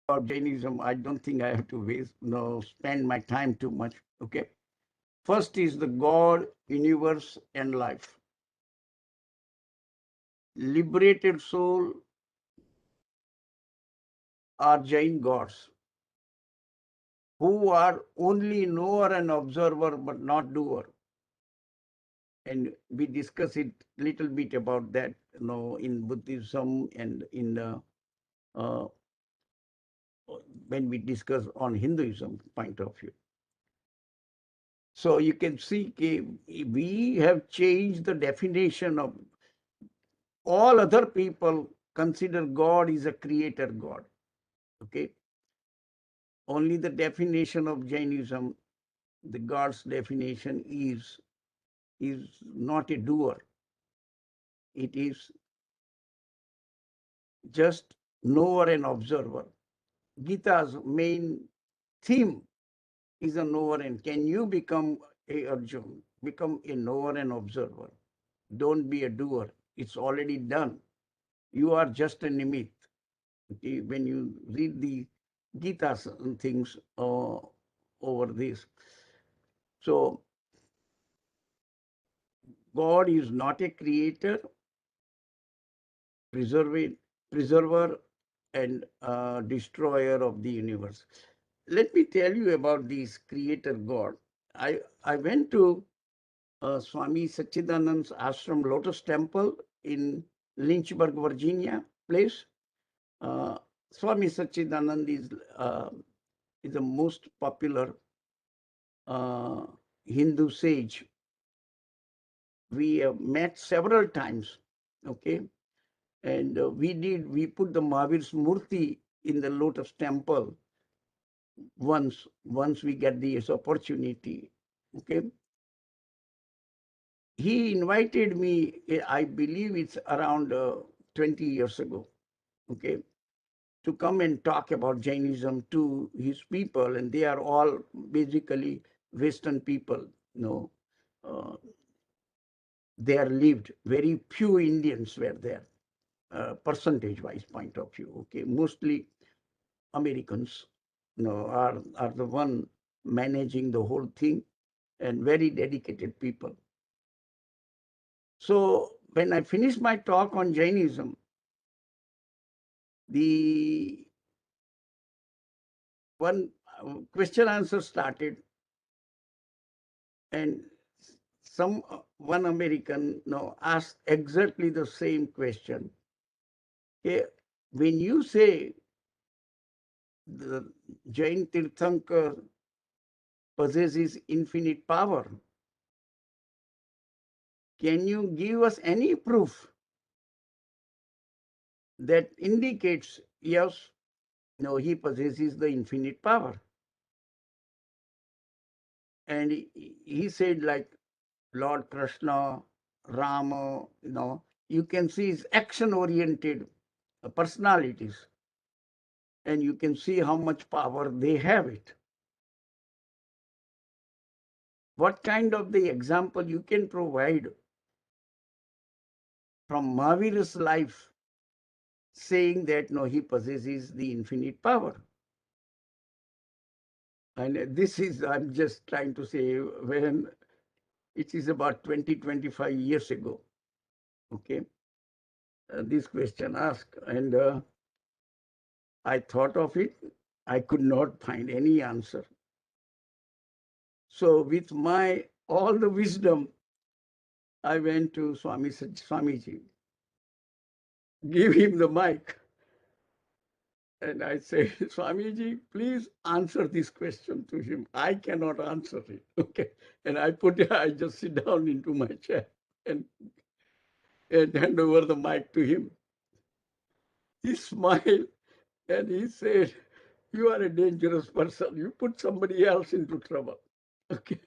about Jainism, I don't think I have to spend my time too much. Okay. First is the God, universe, and life. Liberated soul are Jain gods who are only knower and observer but not doer. And we discuss it little bit about that, in Buddhism and in the uh, when we discuss on Hinduism point of view. So you can see we have changed the definition of all other people consider God is a creator God. Okay. Only the definition of Jainism, the God's definition is not a doer. It is just knower and observer. Gita's main theme is a knower, and can you become a Arjun, become a knower and observer? Don't be a doer. It's already done. You are just a nimit. Okay? When you read the Gita's things over this. So God is not a creator, preserver, and destroyer of the universe. Let me tell you about this creator God. I went to Swami Satchidanand's ashram Lotus Temple in Lynchburg, Virginia place. Uh, Swami Satchidanand is the most popular uh, Hindu sage. We have met several times, okay, and we put the Mahavir's Murti in the Lotus Temple once we get this opportunity, okay. He invited me, I believe it's around 20 years ago, okay, to come and talk about Jainism to his people, and they are all basically Western people, uh, they are lived. Very few Indians were there, percentage-wise point of view. Okay, mostly Americans, are the one managing the whole thing, and very dedicated people. So when I finished my talk on Jainism, the one question answer started, and one American asked exactly the same question. Okay, when you say the Jain Tirthankar possesses infinite power, can you give us any proof that indicates, yes, no, he possesses the infinite power? And he said, like Lord Krishna, Rama, you can see his action-oriented personalities, and you can see how much power they have it. What kind of the example you can provide from Mahavir's life saying that no, he possesses the infinite power? And this is, I'm just trying to say, when it is about 20, 25 years ago, okay, this question asked, and I thought of it. I could not find any answer. So with my all the wisdom, I went to Swamiji, give him the mic, and I said, Swamiji, please answer this question to him. I cannot answer it. Okay. And I just sit down into my chair and hand over the mic to him. He smiled and he said, you are a dangerous person. You put somebody else into trouble. Okay.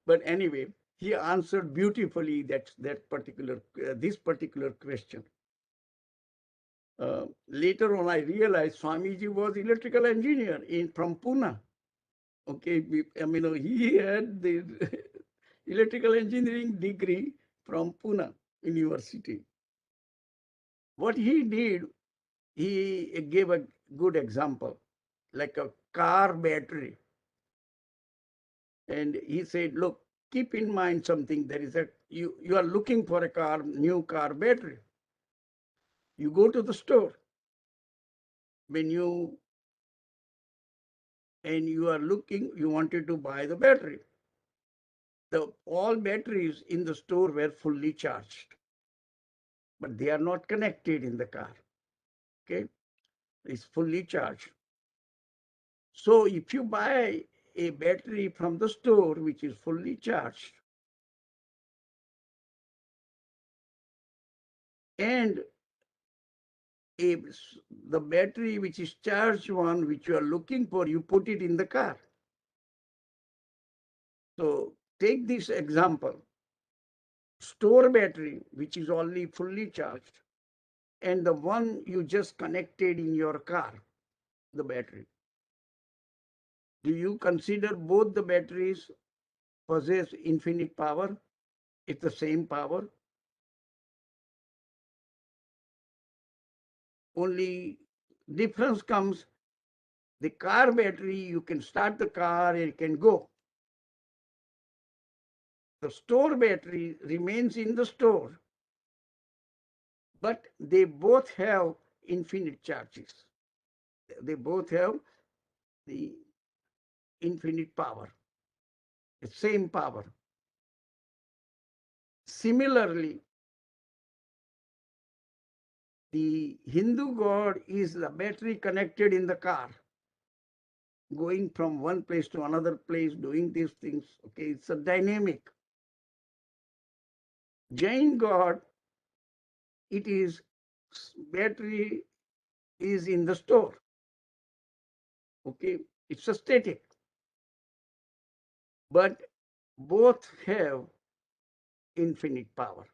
But anyway, he answered beautifully this particular question. Later on, I realized Swamiji was electrical engineer from Pune. Okay, I mean, he had the electrical engineering degree from Pune University. What he did, he gave a good example, like a car battery. And he said, look, keep in mind something. There is you are looking for a new car battery. You go to the store. And you are looking, you wanted to buy the battery. All batteries in the store were fully charged, but they are not connected in the car. Okay, it's fully charged. So if you buy a battery from the store which is fully charged, and the battery which is charged one which you are looking for, you put it in the car. So take this example, store battery which is only fully charged, and the one you just connected in your car, the battery. Do you consider both the batteries possess infinite power? It's the same power. Only difference comes, the car battery, you can start the car and it can go. The store battery remains in the store, but they both have infinite charges. They both have the infinite power, the same power. Similarly, the Hindu god is the battery connected in the car, going from one place to another place, doing these things. Okay, it's a dynamic. Jain god, it is battery is in the store. Okay, it's a static, but both have infinite power.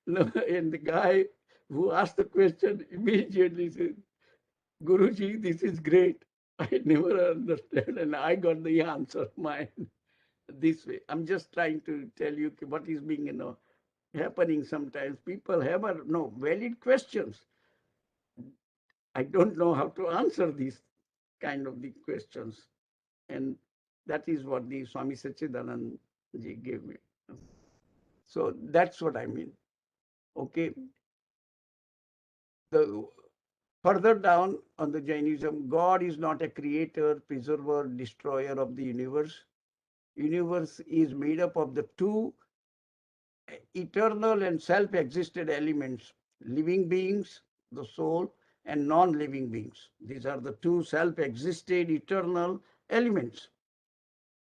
No, and the guy who asked the question immediately said, Guruji, this is great. I never understand, and I got the answer mine this way. I'm just trying to tell you what is being, happening sometimes. People have no valid questions. I don't know how to answer these kind of the questions. And that is what the Swami Sachidanand ji gave me. So that's what I mean. Okay. Further down on the Jainism, God is not a creator, preserver, destroyer of the universe. Universe is made up of the two eternal and self-existed elements, living beings, the soul, and non-living beings. These are the two self-existed eternal elements.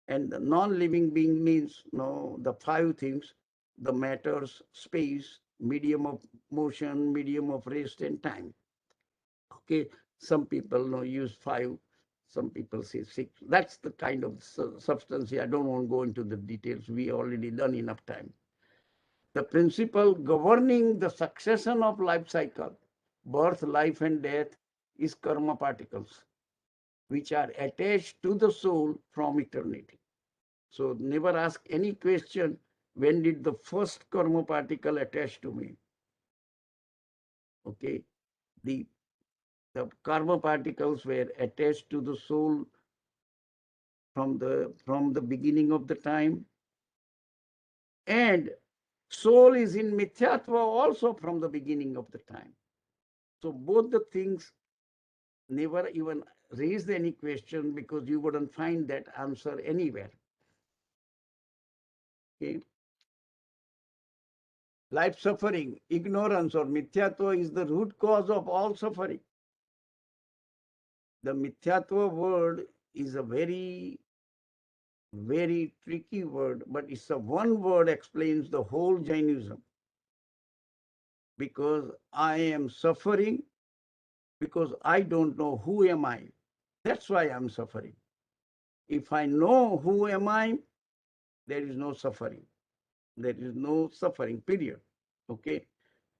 And the non-living being means the five things, the matters, space, medium of motion, medium of rest, and time. Okay, some people use five, some people say six. That's the kind of substance. I don't want to go into the details. We already done enough time. The principle governing the succession of life cycle, birth, life, and death, is karma particles, which are attached to the soul from eternity. So never ask any question, when did the first karma particle attach to me? Okay, the karma particles were attached to the soul from the beginning of the time, and soul is in mithyatva also from the beginning of the time. So both the things never even raised any question, because you wouldn't find that answer anywhere. Okay. Life suffering, ignorance or mithyatva is the root cause of all suffering. The mithyatva word is a very, very tricky word, but it's a one word explains the whole Jainism. Because I am suffering, because I don't know who am I. That's why I'm suffering. If I know who am I, there is no suffering. There is no suffering, period. Okay.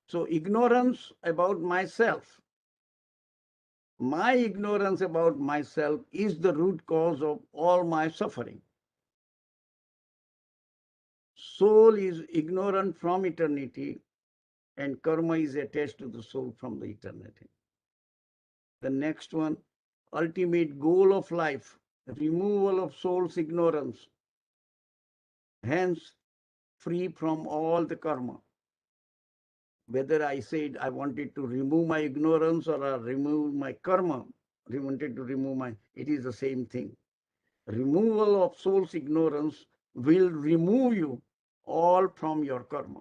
So ignorance about myself. My ignorance about myself is the root cause of all my suffering. Soul is ignorant from eternity, and karma is attached to the soul from the eternity. The next one, ultimate goal of life, removal of soul's ignorance, hence free from all the karma. Whether I said I wanted to remove my ignorance or I remove my karma, I wanted to remove my, it is the same thing. Removal of soul's ignorance will remove you all from your karma.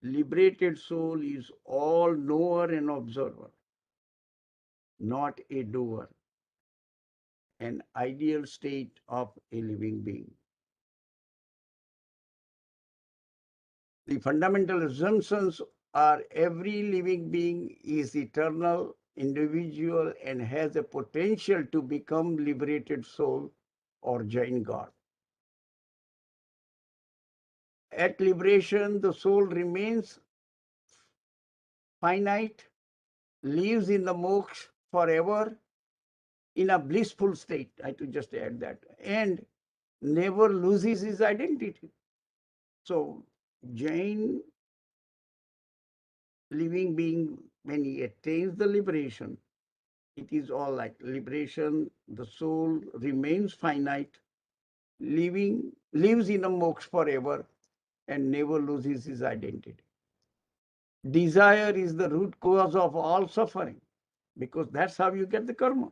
Liberated soul is all knower and observer, not a doer, an ideal state of a living being. The fundamental assumptions are every living being is eternal, individual, and has a potential to become liberated soul or Jain God. At liberation, the soul remains finite, lives in the moksha forever in a blissful state. I have to just add that, and never loses his identity. So Jain living being, when he attains the liberation, it is all like liberation. The soul remains finite, lives in a moksha forever, and never loses his identity. Desire is the root cause of all suffering, because that's how you get the karma.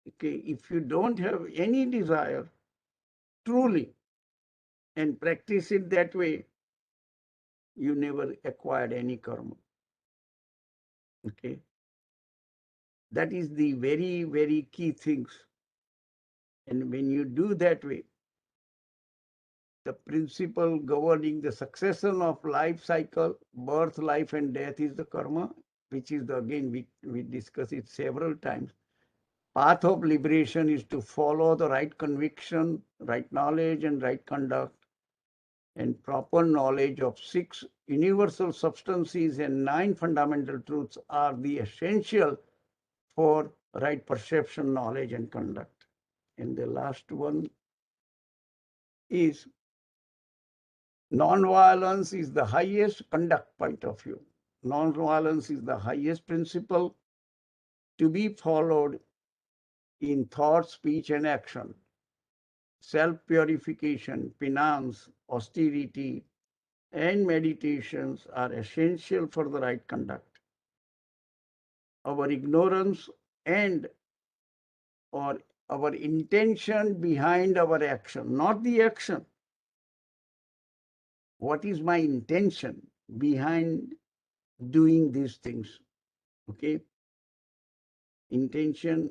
Okay, if you don't have any desire truly and practice it that way, you never acquired any karma. Okay, that is the very, very key things. And when you do that way, the principle governing the succession of life cycle, birth, life, and death is the karma, which is the, again, we discuss it several times. Path of liberation is to follow the right conviction, right knowledge, and right conduct, and proper knowledge of 6 universal substances and 9 fundamental truths are the essential for right perception, knowledge, and conduct. And the last one is non-violence is the highest conduct point of view. Non-violence is the highest principle to be followed in thought, speech, and action. Self-purification, penance, austerity, and meditations are essential for the right conduct. Our ignorance and or our intention behind our action, not the action. What is my intention behind doing these things? Okay. Intention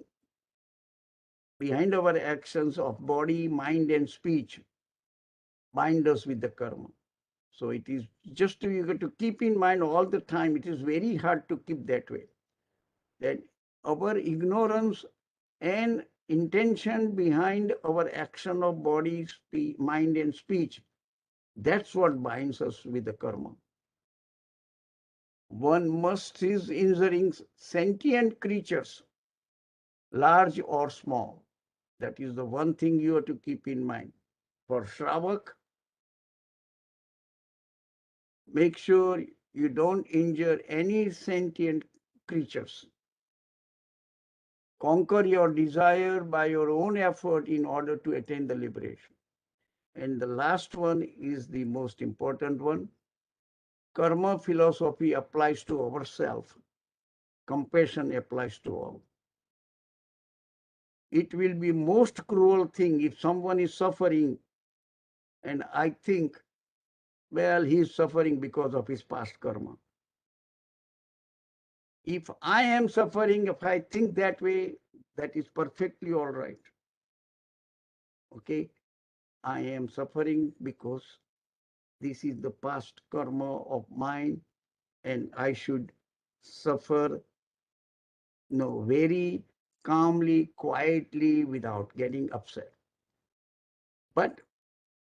behind our actions of body, mind, and speech bind us with the karma. So it is just you got to keep in mind all the time. It is very hard to keep that way. That our ignorance and intention behind our action of body, mind, and speech, that's what binds us with the karma. One must cease injuring sentient creatures, large or small. That is the one thing you have to keep in mind. For Shravak, make sure you don't injure any sentient creatures. Conquer your desire by your own effort in order to attain the liberation. And the last one is the most important one. Karma philosophy applies to ourselves. Compassion applies to all. It will be most cruel thing if someone is suffering and I think, well, he is suffering because of his past karma. If I am suffering, if I think that way, that is perfectly all right. Okay, I am suffering because this is the past karma of mine and I should suffer very calmly, quietly, without getting upset. But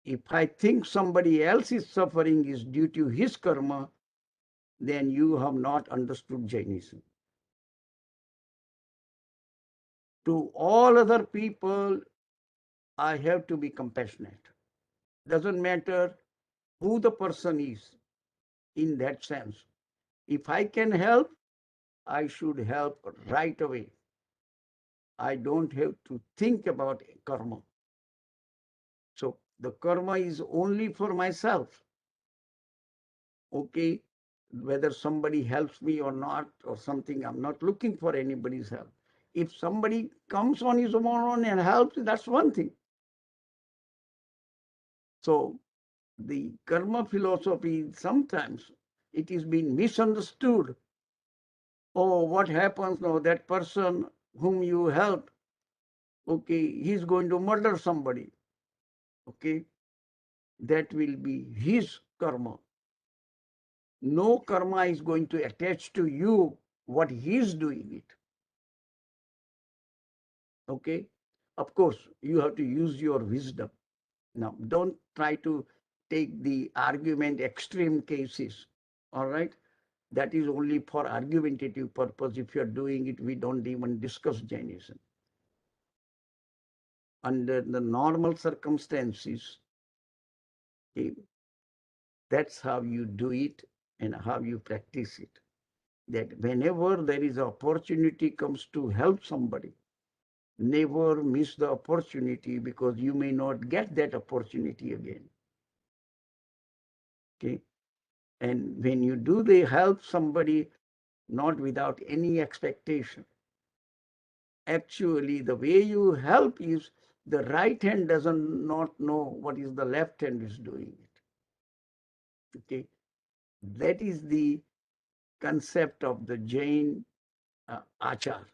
if I think somebody else's suffering is due to his karma, then you have not understood Jainism. To all other people, I have to be compassionate. Doesn't matter who the person is in that sense. If I can help, I should help right away. I don't have to think about karma. So the karma is only for myself. Okay, whether somebody helps me or not or something, I'm not looking for anybody's help. If somebody comes on his own and helps, that's one thing. So the karma philosophy, sometimes it is being misunderstood. Oh, what happens now? That person whom you help, okay, he's going to murder somebody. Okay, that will be his karma. No karma is going to attach to you what he's doing it. Okay, of course, you have to use your wisdom. Now, don't try to take the argument extreme cases. All right, that is only for argumentative purpose. If you're doing it, we don't even discuss Jainism. Under the normal circumstances, okay, that's how you do it and how you practice it. That whenever there is an opportunity comes to help somebody, never miss the opportunity, because you may not get that opportunity again. Okay, and when you do, they help somebody not without any expectation. Actually, the way you help is the right hand doesn't not know what is the left hand is doing it. Okay, that is the concept of the Jain achar.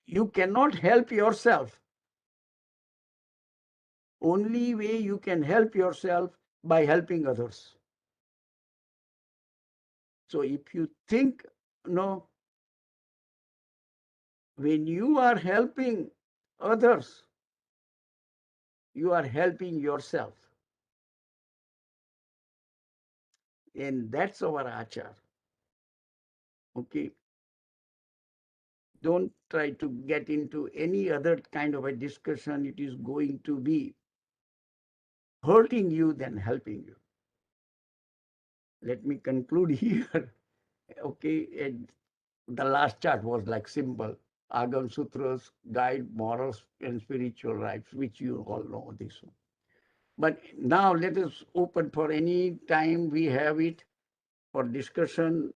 You cannot help yourself. Only way you can help yourself by helping others. So if you think, no, when you are helping others, you are helping yourself. And that's our achar. Okay. Don't try to get into any other kind of a discussion. It is going to be hurting you than helping you. Let me conclude here. Okay. And the last chart was like simple. Agam Sutras, guide morals and spiritual rights, which you all know this one. But now let us open for any time we have it for discussion.